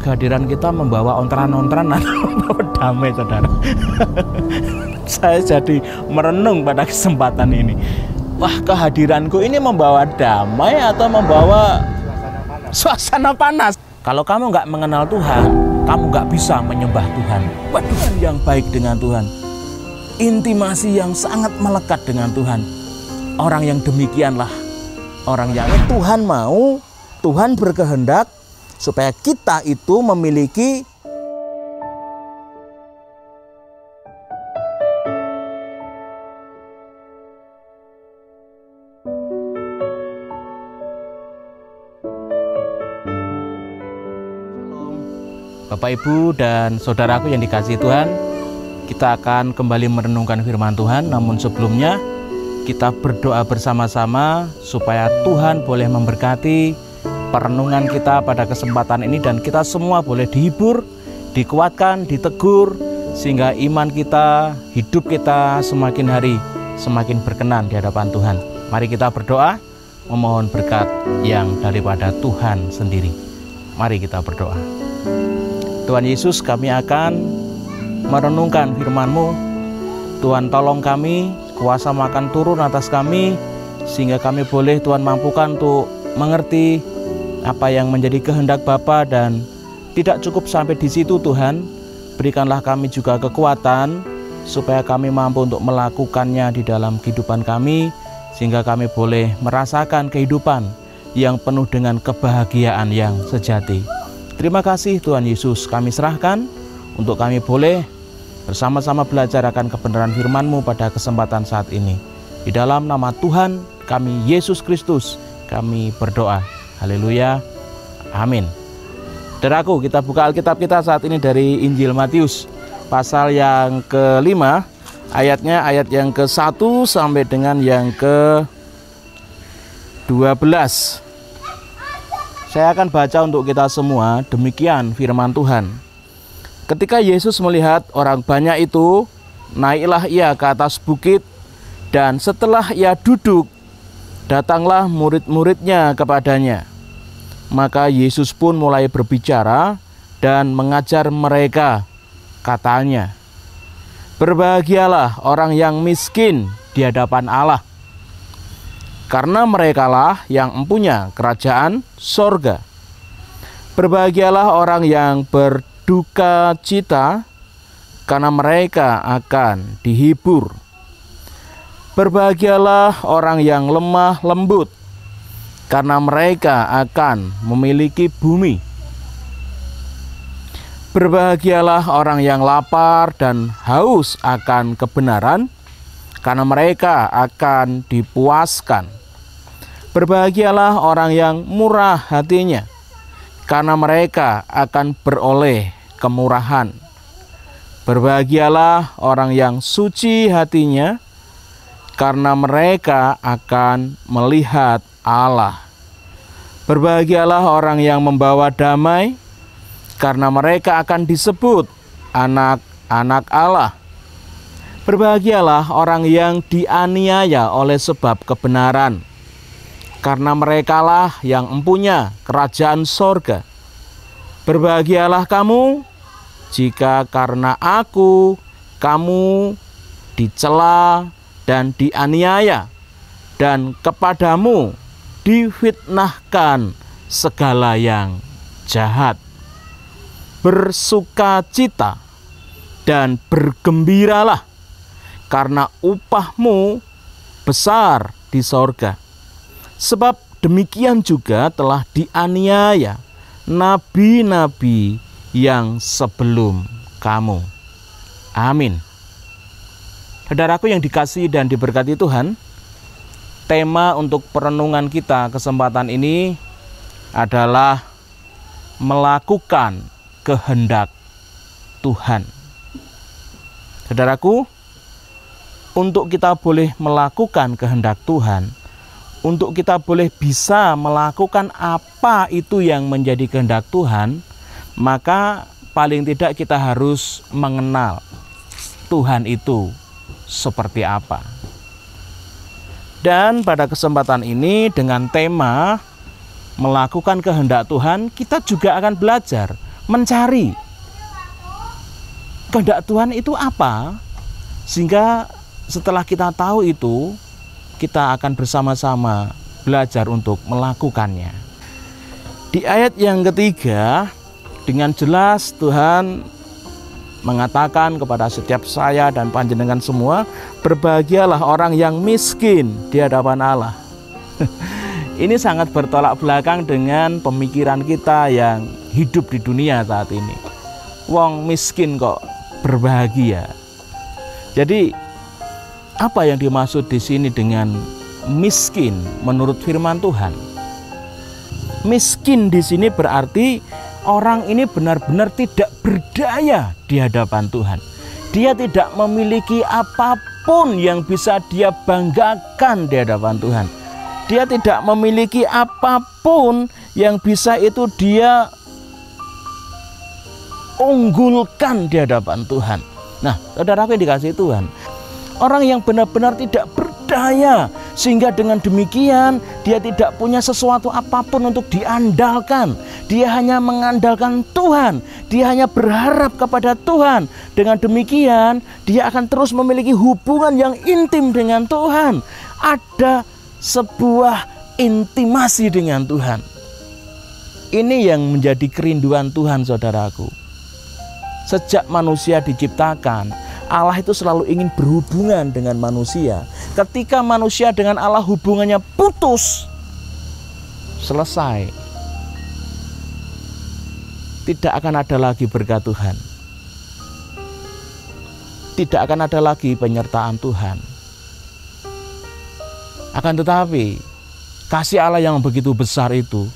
kehadiran kita membawa ontran-ontran atau membawa damai, saudara? Saya jadi merenung pada kesempatan ini. Wah, kehadiranku ini membawa damai atau membawa suasana panas? Kalau kamu nggak mengenal Tuhan, kamu nggak bisa menyembah Tuhan. Tuhan yang baik dengan Tuhan, intimasi yang sangat melekat dengan Tuhan. Orang yang demikianlah orang yang Tuhan mau, Tuhan berkehendak supaya kita itu memiliki Bapak, Ibu, dan saudaraku yang dikasihi Tuhan. Kita akan kembali merenungkan firman Tuhan, namun sebelumnya kita berdoa bersama-sama supaya Tuhan boleh memberkati perenungan kita pada kesempatan ini, dan kita semua boleh dihibur, dikuatkan, ditegur, sehingga iman kita, hidup kita semakin hari semakin berkenan di hadapan Tuhan. Mari kita berdoa memohon berkat yang daripada Tuhan sendiri. Mari kita berdoa. Tuhan Yesus, kami akan merenungkan firman-Mu. Tuhan, tolong kami, kuasa-Mu akan turun atas kami, sehingga kami boleh Tuhan mampukan untuk mengerti apa yang menjadi kehendak Bapa, dan tidak cukup sampai di situ Tuhan. Berikanlah kami juga kekuatan supaya kami mampu untuk melakukannya di dalam kehidupan kami, sehingga kami boleh merasakan kehidupan yang penuh dengan kebahagiaan yang sejati. Terima kasih Tuhan Yesus, kami serahkan untuk kami boleh bersama-sama belajar akan kebenaran firman-Mu pada kesempatan saat ini. Di dalam nama Tuhan kami Yesus Kristus kami berdoa. Haleluya. Amin. Saudaraku, kita buka Alkitab kita saat ini dari Injil Matius pasal yang ke-5, ayatnya ayat yang ke-1 sampai dengan yang ke-12. Saya akan baca untuk kita semua. Demikian firman Tuhan. Ketika Yesus melihat orang banyak itu, naiklah ia ke atas bukit, dan setelah ia duduk, datanglah murid-muridnya kepadanya. Maka Yesus pun mulai berbicara dan mengajar mereka. Katanya, "Berbahagialah orang yang miskin di hadapan Allah, karena merekalah yang mempunyai kerajaan sorga. Berbahagialah orang yang berduka cita, karena mereka akan dihibur. Berbahagialah orang yang lemah lembut, karena mereka akan memiliki bumi. Berbahagialah orang yang lapar dan haus akan kebenaran, karena mereka akan dipuaskan. Berbahagialah orang yang murah hatinya, karena mereka akan beroleh kemurahan. Berbahagialah orang yang suci hatinya, karena mereka akan melihat Allah. Berbahagialah orang yang membawa damai, karena mereka akan disebut anak-anak Allah. Berbahagialah orang yang dianiaya oleh sebab kebenaran, karena merekalah yang mempunyai kerajaan sorga. Berbahagialah kamu jika karena aku kamu dicela dan dianiaya, dan kepadamu difitnahkan segala yang jahat. Bersukacita dan bergembiralah, karena upahmu besar di sorga. Sebab demikian juga telah dianiaya nabi-nabi yang sebelum kamu." Amin. Saudaraku yang dikasihi dan diberkati Tuhan, tema untuk perenungan kita kesempatan ini adalah melakukan kehendak Tuhan. Saudaraku, untuk kita boleh melakukan kehendak Tuhan, untuk kita boleh bisa melakukan apa itu yang menjadi kehendak Tuhan, maka paling tidak kita harus mengenal Tuhan itu seperti apa. Dan pada kesempatan ini dengan tema melakukan kehendak Tuhan, kita juga akan belajar mencari kehendak Tuhan itu apa, sehingga setelah kita tahu itu, kita akan bersama-sama belajar untuk melakukannya. Di ayat yang ketiga, dengan jelas Tuhan mengatakan kepada setiap saya dan panjenengan semua, berbahagialah orang yang miskin di hadapan Allah. Ini sangat bertolak belakang dengan pemikiran kita yang hidup di dunia saat ini. Wong miskin kok berbahagia. Jadi apa yang dimaksud di sini dengan miskin menurut firman Tuhan? Miskin di sini berarti orang ini benar-benar tidak berdaya di hadapan Tuhan. Dia tidak memiliki apapun yang bisa dia banggakan di hadapan Tuhan. Dia tidak memiliki apapun yang bisa itu dia unggulkan di hadapan Tuhan. Nah, saudaraku yang dikasihi Tuhan, orang yang benar-benar tidak berdaya, sehingga dengan demikian dia tidak punya sesuatu apapun untuk diandalkan. Dia hanya mengandalkan Tuhan, dia hanya berharap kepada Tuhan. Dengan demikian dia akan terus memiliki hubungan yang intim dengan Tuhan. Ada sebuah intimasi dengan Tuhan. Ini yang menjadi kerinduan Tuhan, saudaraku. Sejak manusia diciptakan, Allah itu selalu ingin berhubungan dengan manusia. Ketika manusia dengan Allah hubungannya putus, selesai. Tidak akan ada lagi berkat Tuhan. Tidak akan ada lagi penyertaan Tuhan. Akan tetapi, kasih Allah yang begitu besar itu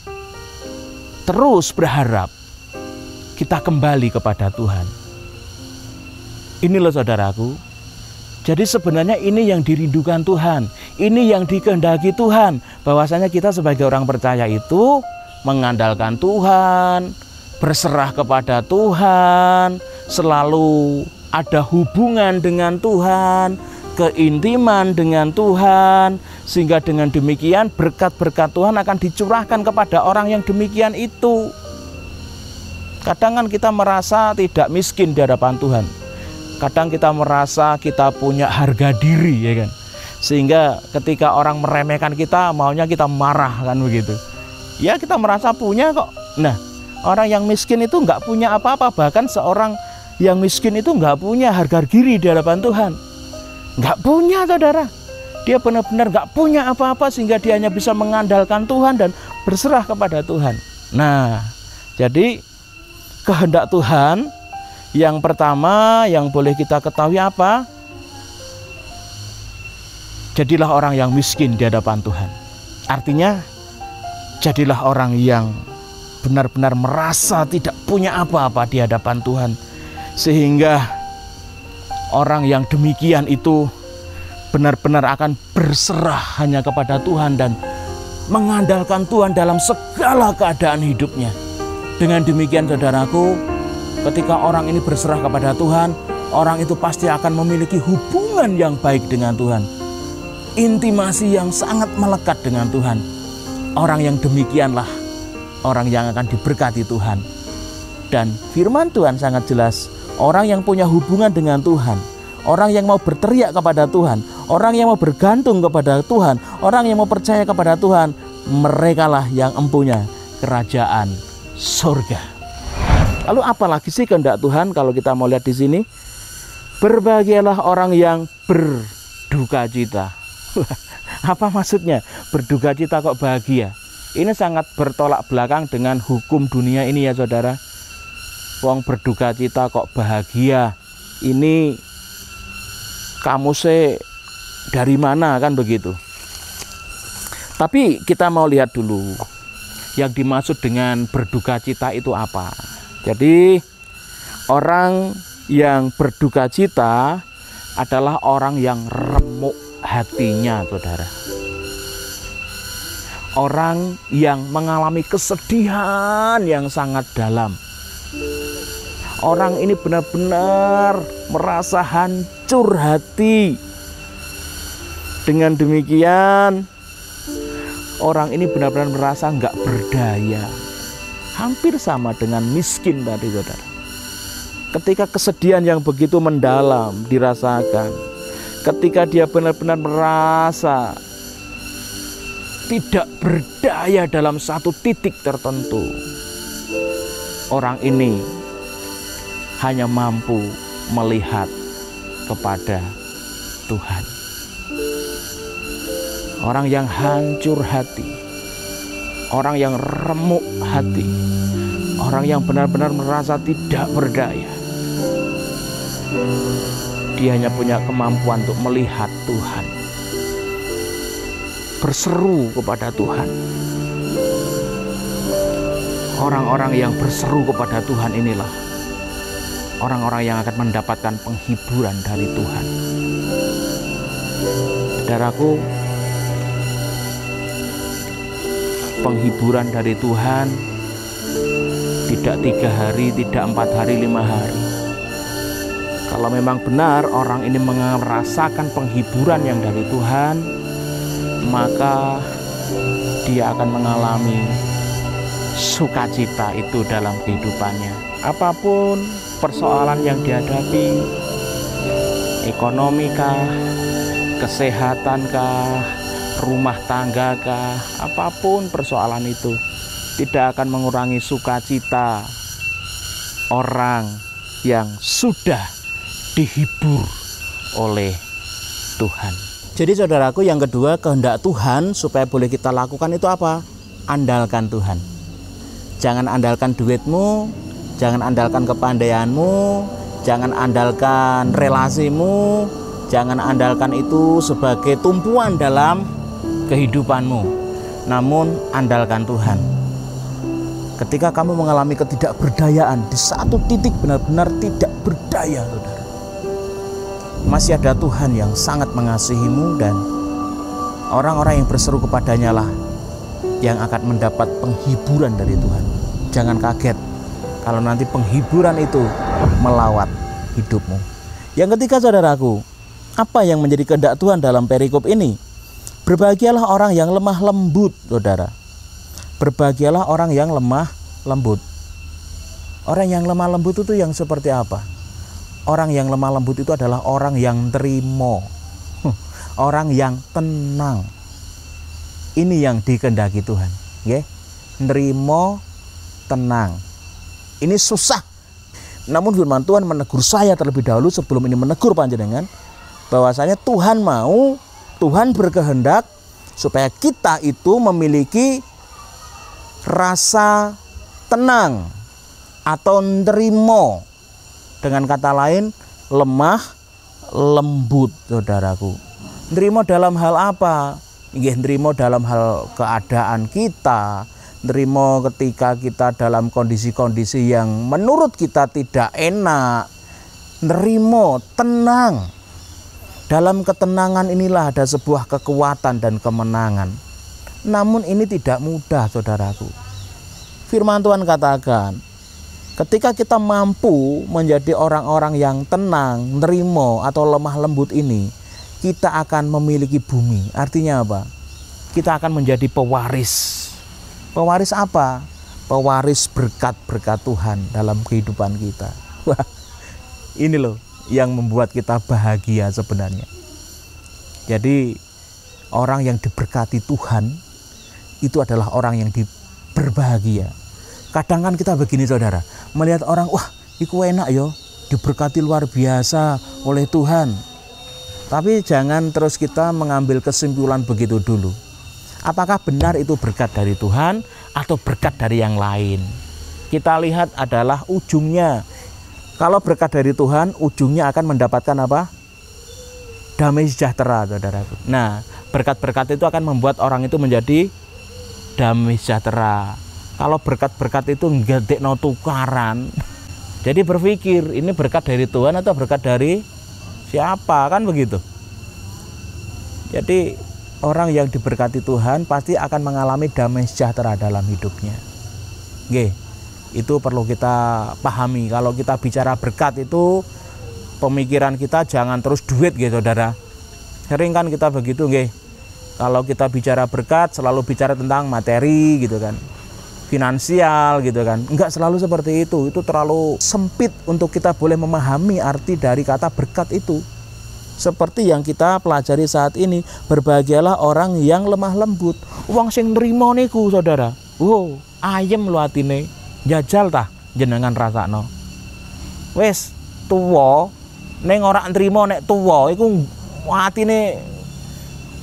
terus berharap kita kembali kepada Tuhan. Ini loh saudaraku. Jadi sebenarnya ini yang dirindukan Tuhan. Ini yang dikehendaki Tuhan. Bahwasanya kita sebagai orang percaya itu mengandalkan Tuhan, berserah kepada Tuhan, selalu ada hubungan dengan Tuhan, keintiman dengan Tuhan, sehingga dengan demikian berkat-berkat Tuhan akan dicurahkan kepada orang yang demikian itu. Kadang kan kita merasa tidak miskin di hadapan Tuhan. Kadang kita merasa kita punya harga diri, ya kan? Sehingga ketika orang meremehkan kita, maunya kita marah, kan begitu. Ya, kita merasa punya kok. Nah, orang yang miskin itu nggak punya apa-apa. Bahkan seorang yang miskin itu nggak punya harga diri di hadapan Tuhan. Nggak punya, saudara. Dia benar-benar nggak punya apa-apa, sehingga dia hanya bisa mengandalkan Tuhan dan berserah kepada Tuhan. Nah, jadi kehendak Tuhan yang pertama yang boleh kita ketahui apa? Jadilah orang yang miskin di hadapan Tuhan. Artinya, jadilah orang yang benar-benar merasa tidak punya apa-apa di hadapan Tuhan. Sehingga orang yang demikian itu benar-benar akan berserah hanya kepada Tuhan dan mengandalkan Tuhan dalam segala keadaan hidupnya. Dengan demikian, saudaraku, ketika orang ini berserah kepada Tuhan, orang itu pasti akan memiliki hubungan yang baik dengan Tuhan. Intimasi yang sangat melekat dengan Tuhan. Orang yang demikianlah orang yang akan diberkati Tuhan. Dan firman Tuhan sangat jelas, orang yang punya hubungan dengan Tuhan, orang yang mau berteriak kepada Tuhan, orang yang mau bergantung kepada Tuhan, orang yang mau percaya kepada Tuhan, merekalah yang empunya kerajaan surga. Lalu apalagi sih kehendak Tuhan kalau kita mau lihat di sini? Berbahagialah orang yang berduka cita. Apa maksudnya? Berduka cita kok bahagia? Ini sangat bertolak belakang dengan hukum dunia ini ya saudara. Wong berduka cita kok bahagia? Ini kamu dari mana, kan begitu? Tapi kita mau lihat dulu yang dimaksud dengan berduka cita itu apa. Jadi orang yang berduka cita adalah orang yang remuk hatinya, saudara. Orang yang mengalami kesedihan yang sangat dalam. Orang ini benar-benar merasa hancur hati. Dengan demikian, orang ini benar-benar merasa nggak berdaya. hampir sama dengan miskin tadi, saudara. Ketika kesedihan yang begitu mendalam dirasakan, ketika dia benar-benar merasa tidak berdaya dalam satu titik tertentu, orang ini hanya mampu melihat kepada Tuhan. Orang yang hancur hati, orang yang remuk hati, orang yang benar-benar merasa tidak berdaya, dia hanya punya kemampuan untuk melihat Tuhan, berseru kepada Tuhan. Orang-orang yang berseru kepada Tuhan inilah orang-orang yang akan mendapatkan penghiburan dari Tuhan. Saudaraku, penghiburan dari Tuhan tidak 3 hari, tidak 4 hari, 5 hari. Kalau memang benar orang ini merasakan penghiburan yang dari Tuhan, maka dia akan mengalami sukacita itu dalam kehidupannya. Apapun persoalan yang dihadapi, ekonomi kah, kesehatan kah, rumah tangga kah, apapun persoalan itu tidak akan mengurangi sukacita orang yang sudah dihibur oleh Tuhan. Jadi saudaraku, yang kedua, kehendak Tuhan supaya boleh kita lakukan itu apa? Andalkan Tuhan. Jangan andalkan duitmu, jangan andalkan kepandaianmu, jangan andalkan relasimu, jangan andalkan itu sebagai tumpuan dalam kehidupanmu, namun andalkan Tuhan. Ketika kamu mengalami ketidakberdayaan, di satu titik benar-benar tidak berdaya, saudara, masih ada Tuhan yang sangat mengasihimu, dan orang-orang yang berseru kepadanya lah yang akan mendapat penghiburan dari Tuhan. Jangan kaget kalau nanti penghiburan itu melawat hidupmu. Yang ketiga, saudaraku, apa yang menjadi kehendak Tuhan dalam perikop ini? Berbahagialah orang yang lemah lembut, saudara. Berbahagialah orang yang lemah lembut. Orang yang lemah lembut itu yang seperti apa? Orang yang lemah lembut itu adalah orang yang terima, orang yang tenang. Ini yang dikehendaki Tuhan, nggih. Nerimo, tenang. Ini susah. Namun firman Tuhan menegur saya terlebih dahulu sebelum ini menegur panjenengan, bahwasanya Tuhan mau, Tuhan berkehendak supaya kita itu memiliki rasa tenang atau nerimo. Dengan kata lain, lemah lembut, saudaraku. Nerimo dalam hal apa? Nerimo dalam hal keadaan kita, nerimo ketika kita dalam kondisi-kondisi yang menurut kita tidak enak, nerimo tenang. Dalam ketenangan inilah ada sebuah kekuatan dan kemenangan. Namun ini tidak mudah, saudaraku. Firman Tuhan katakan, ketika kita mampu menjadi orang-orang yang tenang, nerimo atau lemah lembut ini, kita akan memiliki bumi. Artinya apa? Kita akan menjadi pewaris. Pewaris apa? Pewaris berkat-berkat Tuhan dalam kehidupan kita. Wah, ini loh yang membuat kita bahagia sebenarnya. Jadi orang yang diberkati Tuhan itu adalah orang yang berbahagia. Kadang kan kita begini, saudara, melihat orang, wah iku enak yo, diberkati luar biasa oleh Tuhan. Tapi jangan terus kita mengambil kesimpulan begitu dulu. Apakah benar itu berkat dari Tuhan atau berkat dari yang lain? Kita lihat adalah ujungnya. Kalau berkat dari Tuhan, ujungnya akan mendapatkan apa? Damai sejahtera, saudaraku. Nah, berkat-berkat itu akan membuat orang itu menjadi damai sejahtera. Kalau berkat-berkat itu nggak no tukaran, jadi berpikir ini berkat dari Tuhan atau berkat dari siapa, kan begitu. Jadi orang yang diberkati Tuhan pasti akan mengalami damai sejahtera dalam hidupnya. Oke, itu perlu kita pahami. Kalau kita bicara berkat itu, pemikiran kita jangan terus duit gitu, saudara. Sering kan kita begitu, nggih. Kalau kita bicara berkat selalu bicara tentang materi gitu kan. finansial gitu kan. Enggak selalu seperti itu terlalu sempit untuk kita boleh memahami arti dari kata berkat itu. Seperti yang kita pelajari saat ini, berbahagialah orang yang lemah lembut. Wong sing nrimo niku saudara, wow, ayem lho atine, jajal tah jenengan rasakno. Wis tuwa ning ora nrimo nek tuwa iku atine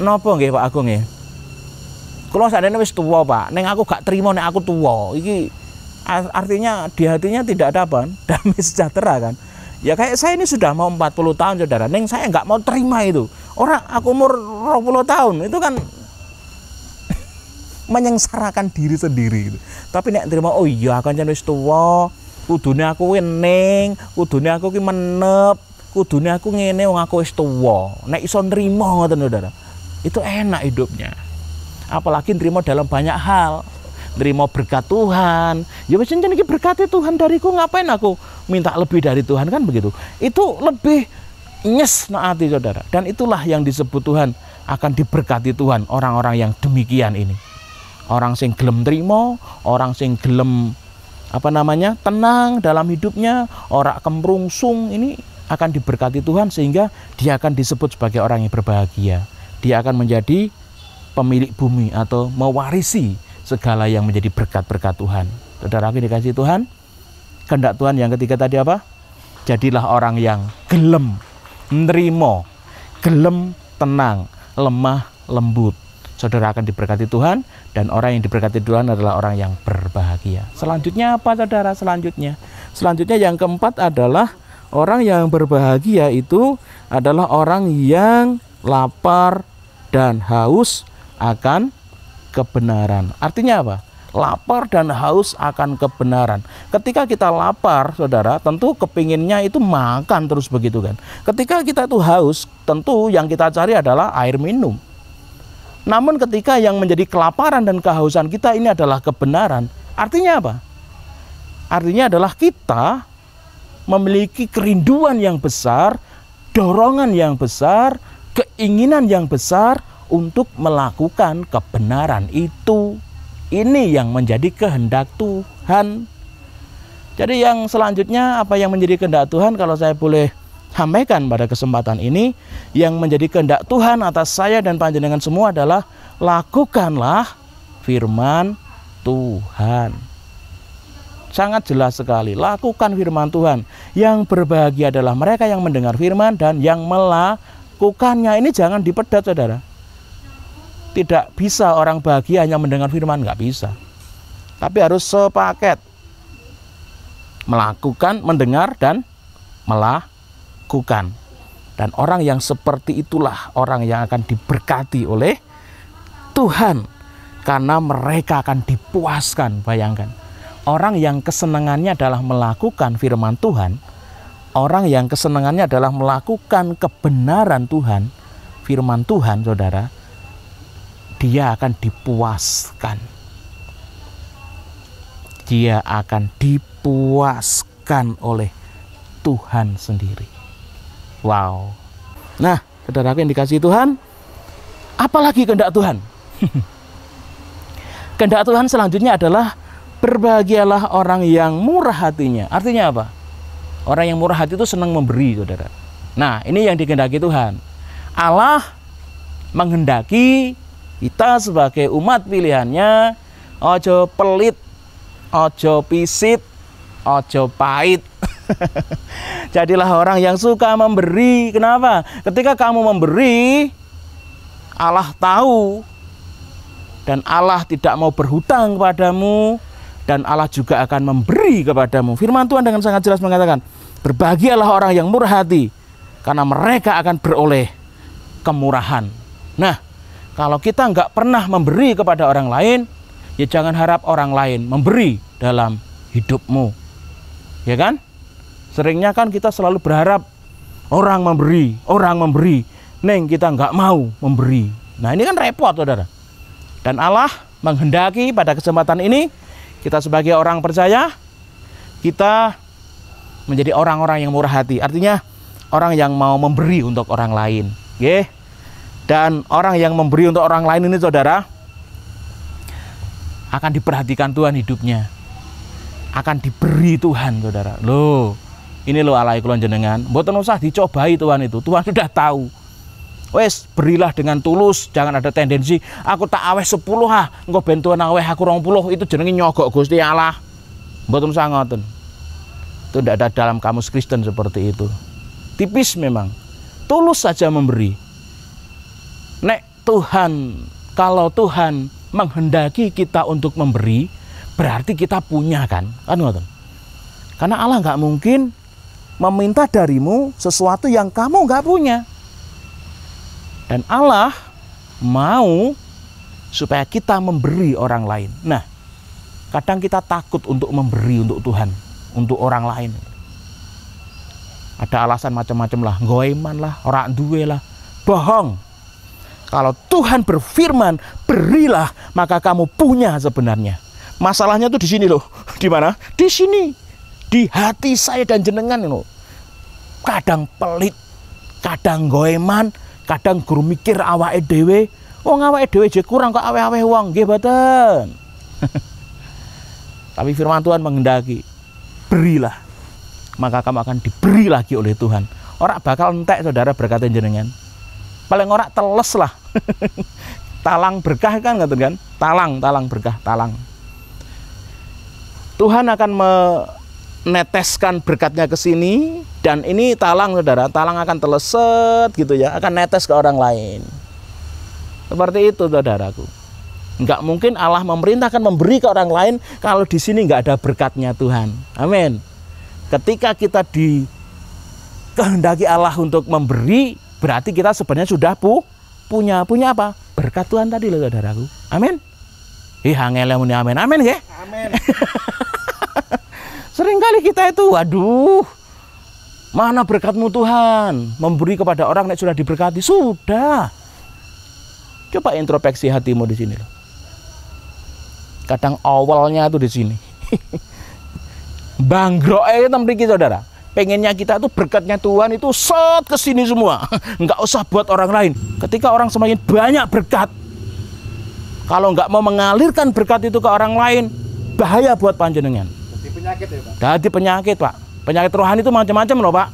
napa nggih Pak Agung nggih? Kalau seandainya wis tua Pak, neng aku gak terima nek aku tua, iki artinya di hatinya tidak ada apa, damai sejahtera kan? Ya kayak saya ini sudah mau 40 tahun saudara, neng saya nggak mau terima itu. Orang aku umur 20 tahun itu kan menyengsarakan diri sendiri gitu. Tapi nek terima, oh iya akan jadi wis tua, kudune aku neng, kudune aku ki menep, kudune aku ngene wong aku wis tua. Nek iso nrimo ngoten saudara, itu enak hidupnya. Apalagi nerima dalam banyak hal, nerima berkat Tuhan. Ya wis jenenge iki berkate Tuhan dariku, ngapain aku minta lebih dari Tuhan, kan begitu. Itu lebih nyes no ati saudara. Dan itulah yang disebut Tuhan akan diberkati Tuhan, orang-orang yang demikian ini. Orang sing gelem trimo, orang sing gelem tenang dalam hidupnya, ora kemrungsung, ini akan diberkati Tuhan sehingga dia akan disebut sebagai orang yang berbahagia. Dia akan menjadi pemilik bumi atau mewarisi segala yang menjadi berkat-berkat Tuhan. Saudara aku dikasih Tuhan, kehendak Tuhan yang ketiga tadi apa? Jadilah orang yang gelem nrimo, gelem tenang, lemah lembut. Saudara akan diberkati Tuhan, dan orang yang diberkati Tuhan adalah orang yang berbahagia. Selanjutnya apa saudara? Selanjutnya yang keempat adalah orang yang berbahagia itu adalah orang yang lapar dan haus akan kebenaran. Artinya apa? Lapar dan haus akan kebenaran. Ketika kita lapar, saudara, tentu kepinginnya itu makan terus begitu kan. Ketika kita itu haus, tentu yang kita cari adalah air minum. Namun ketika yang menjadi kelaparan dan kehausan kita ini adalah kebenaran, artinya apa? Artinya adalah kita memiliki kerinduan yang besar, dorongan yang besar, keinginan yang besar untuk melakukan kebenaran itu. Ini yang menjadi kehendak Tuhan. Jadi yang selanjutnya apa yang menjadi kehendak Tuhan, kalau saya boleh sampaikan pada kesempatan ini, yang menjadi kehendak Tuhan atas saya dan panjenengan semua adalah lakukanlah firman Tuhan. Sangat jelas sekali, lakukan firman Tuhan. Yang berbahagia adalah mereka yang mendengar firman dan yang melakukannya. Ini jangan dipedat saudara. Tidak bisa orang bahagia hanya mendengar firman, nggak bisa. Tapi harus sepaket. Melakukan, mendengar, dan melakukan. Dan orang yang seperti itulah orang yang akan diberkati oleh Tuhan. Karena mereka akan dipuaskan, bayangkan. Orang yang kesenangannya adalah melakukan firman Tuhan, orang yang kesenangannya adalah melakukan kebenaran Tuhan, firman Tuhan saudara, dia akan dipuaskan. Dia akan dipuaskan oleh Tuhan sendiri. Wow. Nah, saudara yang dikasihi Tuhan, apalagi kehendak Tuhan? Kehendak Tuhan selanjutnya adalah berbahagialah orang yang murah hatinya. Artinya apa? Orang yang murah hati itu senang memberi, saudara. Nah, ini yang dikehendaki Tuhan. Allah menghendaki kita sebagai umat pilihannya, ojo pelit, ojo pisit, ojo pahit. Jadilah orang yang suka memberi. Kenapa? Ketika kamu memberi, Allah tahu, dan Allah tidak mau berhutang kepadamu, dan Allah juga akan memberi kepadamu. Firman Tuhan dengan sangat jelas mengatakan, berbahagialah orang yang murah hati, karena mereka akan beroleh kemurahan. Nah, kalau kita nggak pernah memberi kepada orang lain, ya jangan harap orang lain memberi dalam hidupmu. Ya kan? Seringnya kan kita selalu berharap orang memberi. Neng kita nggak mau memberi. Nah ini kan repot saudara. Dan Allah menghendaki pada kesempatan ini, kita sebagai orang percaya, kita menjadi orang-orang yang murah hati. Artinya orang yang mau memberi untuk orang lain. Dan orang yang memberi untuk orang lain ini saudara, akan diperhatikan Tuhan hidupnya, akan diberi Tuhan, saudara. Loh, ini loh Allah kula jenengan, mboten usah dicobai Tuhan itu. Tuhan sudah tahu. Wes, berilah dengan tulus, jangan ada tendensi aku tak aweh 10 engko ben Tuhan aweh aku 20, itu jenenge nyogok Gusti Allah. Mboten usah ngoten. Itu tidak ada dalam kamus Kristen seperti itu. Tipis memang. Tulus saja memberi. Kalau Tuhan menghendaki kita untuk memberi, berarti kita punya kan ngoten. Karena Allah nggak mungkin meminta darimu sesuatu yang kamu nggak punya. Dan Allah mau supaya kita memberi orang lain. Nah, kadang kita takut untuk memberi untuk Tuhan, untuk orang lain. Ada alasan macam-macam lah, goeman lah, orang duwe lah. Bohong. Kalau Tuhan berfirman, berilah, maka kamu punya sebenarnya. Masalahnya tuh di sini loh. Di mana? Di sini. Di hati saya dan jenengan loh. Kadang pelit, kadang goeman, kadang guru mikir awake dhewe. Wong awake dhewe je kurang kok aweh-aweh wong, nggih boten. Tapi firman Tuhan menghendaki, berilah, maka kamu akan diberi lagi oleh Tuhan. Ora bakal entek saudara berkata jenengan. Paling ora teles lah. Talang berkah kan ngoten kan? Talang berkah, talang. Tuhan akan meneteskan berkatnya ke sini, dan ini talang saudara, talang akan teleset gitu ya, akan netes ke orang lain. Seperti itu saudaraku. Enggak mungkin Allah memerintahkan memberi ke orang lain kalau di sini enggak ada berkatnya Tuhan. Amin. Ketika kita dikehendaki Allah untuk memberi, berarti kita sebenarnya sudah punya apa? Berkat Tuhan tadi loh saudaraku. Amin. Angel muni amin. Amin nggih? Amin. Seringkali kita itu, waduh, mana berkatmu Tuhan? Memberi kepada orang yang sudah diberkati, sudah. Coba introspeksi hatimu di sini loh. Kadang awalnya tuh di sini. Banggroe itu mriki saudara. Pengennya kita tuh berkatnya Tuhan itu set ke sini semua. Enggak usah buat orang lain. Ketika orang semakin banyak berkat, kalau enggak mau mengalirkan berkat itu ke orang lain, bahaya buat panjenengan. Jadi penyakit ya Pak? Jadi penyakit Pak. Penyakit rohani itu macam-macam loh Pak.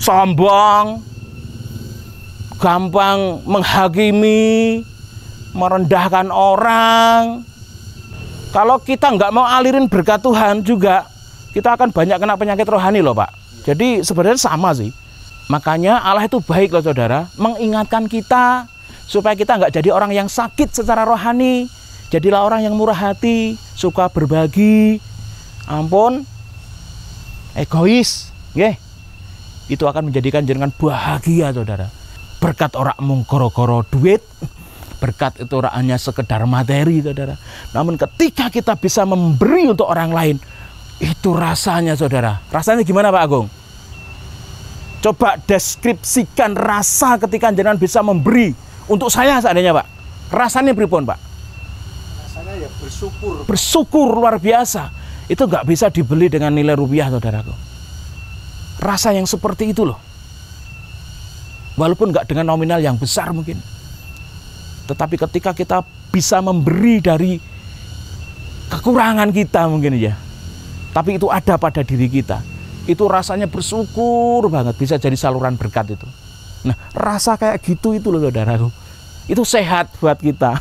Sombong, gampang menghakimi, merendahkan orang. Kalau kita nggak mau alirin berkat Tuhan juga, kita akan banyak kena penyakit rohani loh Pak. Jadi sebenarnya sama sih. Makanya Allah itu baik loh saudara, mengingatkan kita supaya kita nggak jadi orang yang sakit secara rohani. Jadilah orang yang murah hati, suka berbagi, ampun, egois, itu akan menjadikan jenengan bahagia saudara. Berkat orang mung goro-goro duit, berkat itu orang hanya sekedar materi saudara. Namun ketika kita bisa memberi untuk orang lain, itu rasanya saudara. Rasanya gimana Pak Agung? Coba deskripsikan rasa ketika jenengan bisa memberi untuk saya seandainya Pak. Rasanya pripun Pak? Rasanya ya bersyukur. Bersyukur luar biasa. Itu nggak bisa dibeli dengan nilai rupiah saudaraku. Rasa yang seperti itu loh. Walaupun nggak dengan nominal yang besar mungkin. Tetapi ketika kita bisa memberi dari kekurangan kita mungkin ya. Tapi itu ada pada diri kita. Itu rasanya bersyukur banget, bisa jadi saluran berkat itu. Nah, rasa kayak gitu itu loh saudaraku. Itu sehat buat kita.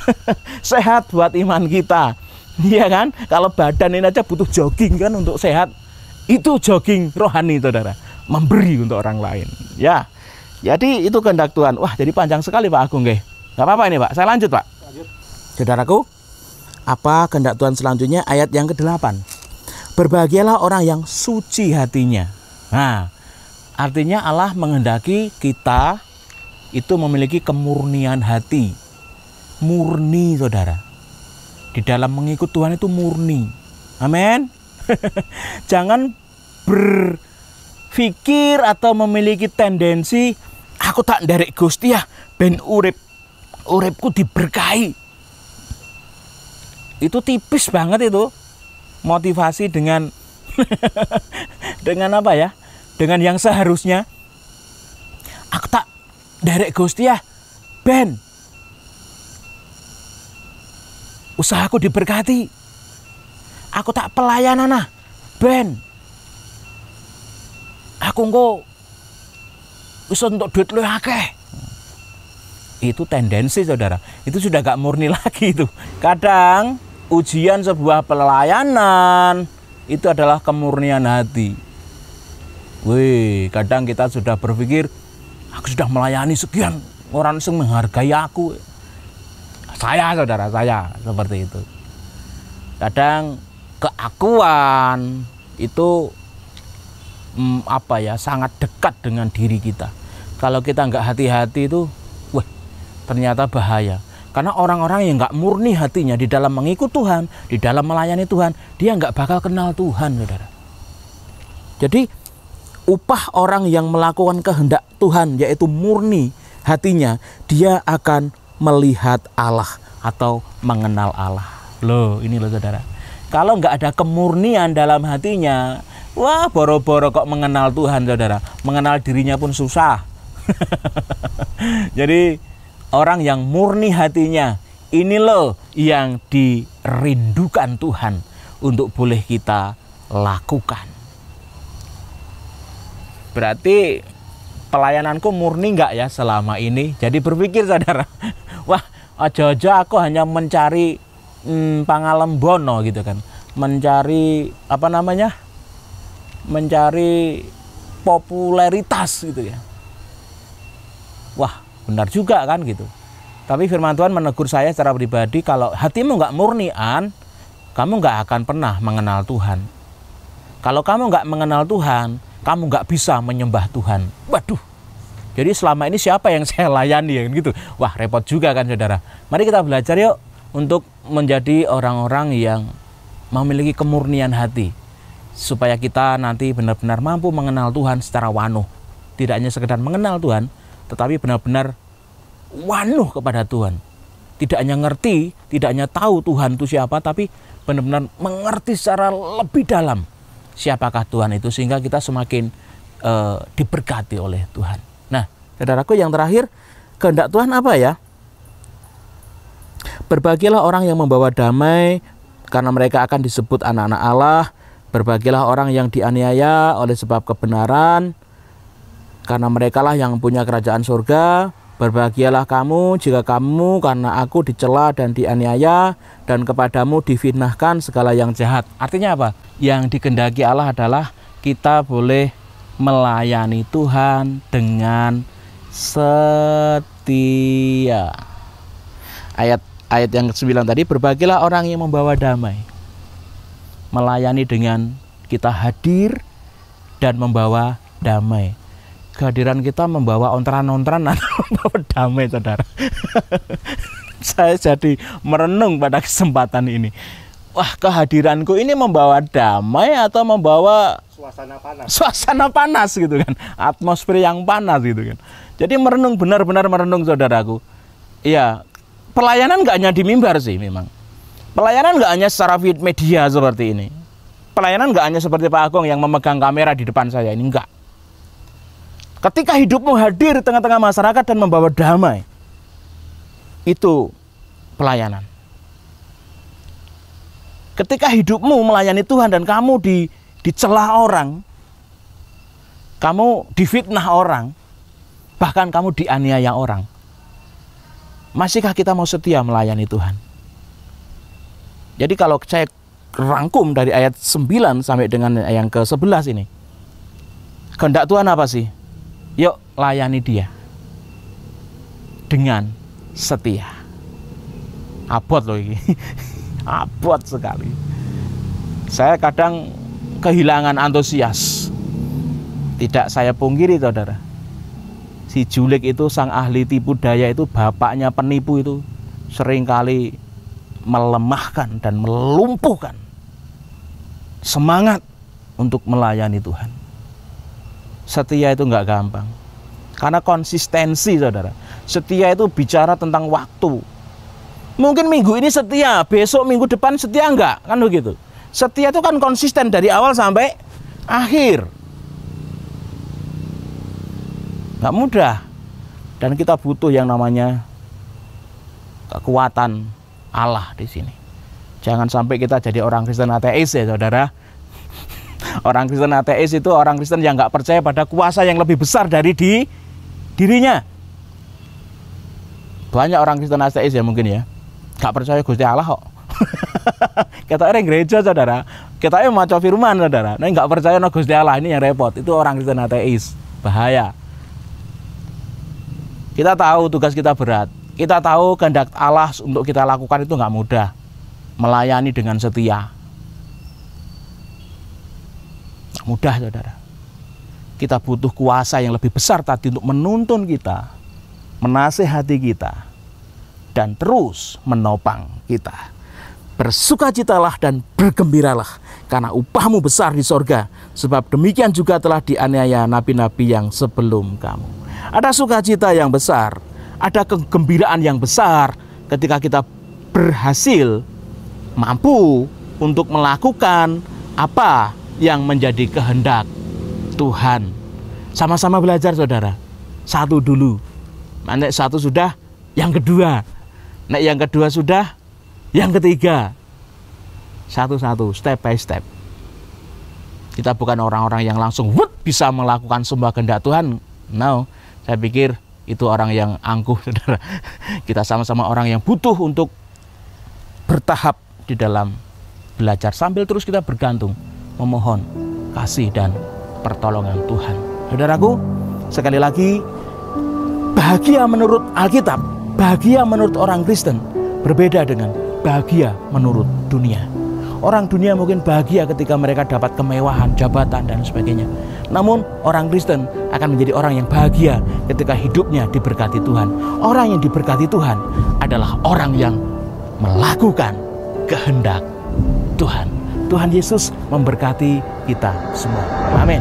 Sehat buat iman kita. Iya kan? Kalau badan ini aja butuh jogging kan untuk sehat. Itu jogging rohani saudara. Memberi untuk orang lain. Ya. Jadi itu kehendak Tuhan. Wah, jadi panjang sekali Pak Agung nggih. Gak apa-apa ini Pak. Saya lanjut Pak. Lanjut. Saudaraku, apa kehendak Tuhan selanjutnya? Ayat yang ke-8. Berbahagialah orang yang suci hatinya. Nah, artinya Allah menghendaki kita itu memiliki kemurnian hati. Murni saudara. Di dalam mengikut Tuhan itu murni. Amin. Jangan berpikir atau memiliki tendensi aku tak nderek Gusti ya ben uripku diberkahi. Itu tipis banget itu. Motivasi dengan dengan apa ya? Dengan yang seharusnya aku tak nderek Gusti ya ben usahaku diberkati. Aku tak pelayanan nah, ben. Aku engko bisa untuk duit lu akeh. Itu tendensi saudara, itu sudah gak murni lagi itu. Kadang ujian sebuah pelayanan itu adalah kemurnian hati. Wih, kadang kita sudah berpikir, aku sudah melayani sekian, orang yang menghargai aku. Saya saudara, saya seperti itu. Kadang keakuan itu sangat dekat dengan diri kita. Kalau kita nggak hati-hati itu, wah, ternyata bahaya. Karena orang-orang yang nggak murni hatinya di dalam mengikut Tuhan, di dalam melayani Tuhan, dia nggak bakal kenal Tuhan, saudara. Jadi upah orang yang melakukan kehendak Tuhan, yaitu murni hatinya, dia akan melihat Allah atau mengenal Allah. Loh, ini loh saudara. Kalau nggak ada kemurnian dalam hatinya, wah, boro-boro kok mengenal Tuhan, saudara. Mengenal dirinya pun susah. Jadi orang yang murni hatinya, ini loh yang dirindukan Tuhan untuk boleh kita lakukan. Berarti pelayananku murni nggak ya selama ini? Jadi berpikir saudara, wah, aja-aja aku hanya mencari pangalembono gitu kan, mencari mencari popularitas gitu ya. Wah, benar juga kan gitu. Tapi firman Tuhan menegur saya secara pribadi, kalau hatimu nggak murnian, kamu nggak akan pernah mengenal Tuhan. Kalau kamu nggak mengenal Tuhan, kamu nggak bisa menyembah Tuhan. Waduh, jadi selama ini siapa yang saya layani ya gitu. Wah, repot juga kan saudara. Mari kita belajar yuk untuk menjadi orang-orang yang memiliki kemurnian hati, supaya kita nanti benar-benar mampu mengenal Tuhan secara wanuh. Tidak hanya sekedar mengenal Tuhan, tetapi benar-benar wanuh kepada Tuhan. Tidak hanya ngerti, tidak hanya tahu Tuhan itu siapa, tapi benar-benar mengerti secara lebih dalam siapakah Tuhan itu, sehingga kita semakin diberkati oleh Tuhan. Nah, saudaraku, yang terakhir, kehendak Tuhan apa ya? Berbahagialah orang yang membawa damai, karena mereka akan disebut anak-anak Allah. Berbahagialah orang yang dianiaya oleh sebab kebenaran, karena merekalah yang punya kerajaan surga. Berbahagialah kamu jika kamu karena aku dicela dan dianiaya, dan kepadamu difitnahkan segala yang jahat. Artinya apa? Yang dikehendaki Allah adalah kita boleh melayani Tuhan dengan setia. Ayat yang ke-9 tadi, berbahagialah orang yang membawa damai. Melayani dengan kita hadir dan membawa damai. Kehadiran kita membawa ontran-ontran atau membawa damai, saudara. Saya jadi merenung pada kesempatan ini. Wah, kehadiranku ini membawa damai atau membawa Suasana panas. Suasana panas gitu kan. Atmosfer yang panas gitu kan. Jadi merenung, benar-benar merenung saudaraku. Iya, pelayanan nggak hanya di mimbar sih memang. Pelayanan nggak hanya secara media seperti ini. Pelayanan nggak hanya seperti Pak Agung yang memegang kamera di depan saya ini, enggak. Ketika hidupmu hadir di tengah-tengah masyarakat dan membawa damai, itu pelayanan. Ketika hidupmu melayani Tuhan dan kamu dicela orang, kamu difitnah orang, bahkan kamu dianiaya orang, masihkah kita mau setia melayani Tuhan? Jadi kalau saya rangkum dari ayat 9 sampai dengan yang ke-11 ini, kehendak Tuhan apa sih? Yuk layani dia dengan setia. Abot loh ini. Abot sekali. Saya kadang kehilangan antusias. Tidak saya pungkiri saudara, si Julik itu, sang ahli tipu daya itu, bapaknya penipu itu, seringkali melemahkan dan melumpuhkan semangat untuk melayani Tuhan. Setia itu nggak gampang, karena konsistensi saudara. Setia itu bicara tentang waktu. Mungkin minggu ini setia, besok minggu depan setia enggak, kan begitu. Setia itu kan konsisten dari awal sampai akhir. Nggak mudah, dan kita butuh yang namanya kekuatan Allah di sini. Jangan sampai kita jadi orang Kristen ateis ya saudara. Orang Kristen ateis itu orang Kristen yang nggak percaya pada kuasa yang lebih besar dari dirinya. Banyak orang Kristen ateis ya mungkin ya, nggak percaya Gusti Allah kok. Kita orang gereja saudara, kita maca firman saudara, nah nggak percaya no Gusti Allah, ini yang repot. Itu orang Kristen ateis, bahaya. Kita tahu tugas kita berat, kita tahu kehendak Allah untuk kita lakukan itu nggak mudah. Melayani dengan setia, nggak mudah saudara. Kita butuh kuasa yang lebih besar tadi untuk menuntun kita, menasehati kita, dan terus menopang kita. Bersukacitalah dan bergembiralah, karena upahmu besar di sorga, sebab demikian juga telah dianiaya nabi-nabi yang sebelum kamu. Ada sukacita yang besar, ada kegembiraan yang besar ketika kita berhasil mampu untuk melakukan apa yang menjadi kehendak Tuhan. Sama-sama belajar saudara. Satu dulu. Nek satu sudah, yang kedua. Nek yang kedua sudah, yang ketiga. Satu-satu, step by step. Kita bukan orang-orang yang langsung bisa melakukan semua kehendak Tuhan. No, saya pikir itu orang yang angkuh saudara. Kita sama-sama orang yang butuh untuk bertahap di dalam belajar sambil terus kita bergantung memohon kasih dan pertolongan Tuhan. Saudaraku, sekali lagi, bahagia menurut Alkitab, bahagia menurut orang Kristen berbeda dengan bahagia menurut dunia. Orang dunia mungkin bahagia ketika mereka dapat kemewahan, jabatan dan sebagainya. Namun orang Kristen akan menjadi orang yang bahagia ketika hidupnya diberkati Tuhan. Orang yang diberkati Tuhan adalah orang yang melakukan kehendak Tuhan. Tuhan Yesus memberkati kita semua. Amin.